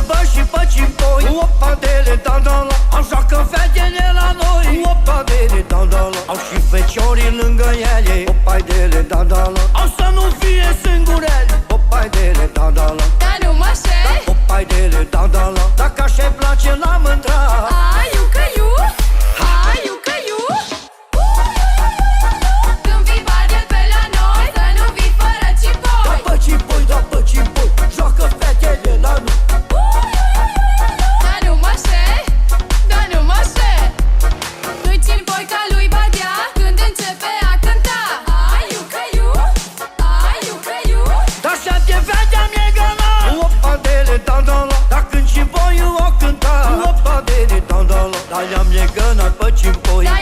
bă și pe cimpoi. Opa dele, da-da-la, au joacă fetele la noi. Opa dele, da-da-la, au și feciorii lângă ele. Opa dele, da-da-la, au să nu fie singurele. Opa dele, da-da-la, Dar nu mă șei. opa dele, da-da-la, dacă așa-i place la mândra. Aiu că iu, aiu că iu. Când vii bardel pe la noi, să nu vii fără cipoi. Da pe cimpoi, da pe cimpoi, joacă fetele la noi. Dar nu mă șei, dar nu mă șei. Nu-i cimpoica lui Badea când începe a cânta. Aiu că iu, aiu că iu. Dar șapte fete mi-e găna. Opa dele, da-da-la, dar când cimpoiul o cânta. Opa dele, da-da-la, dar i-am legănat pe cimpoi. Da,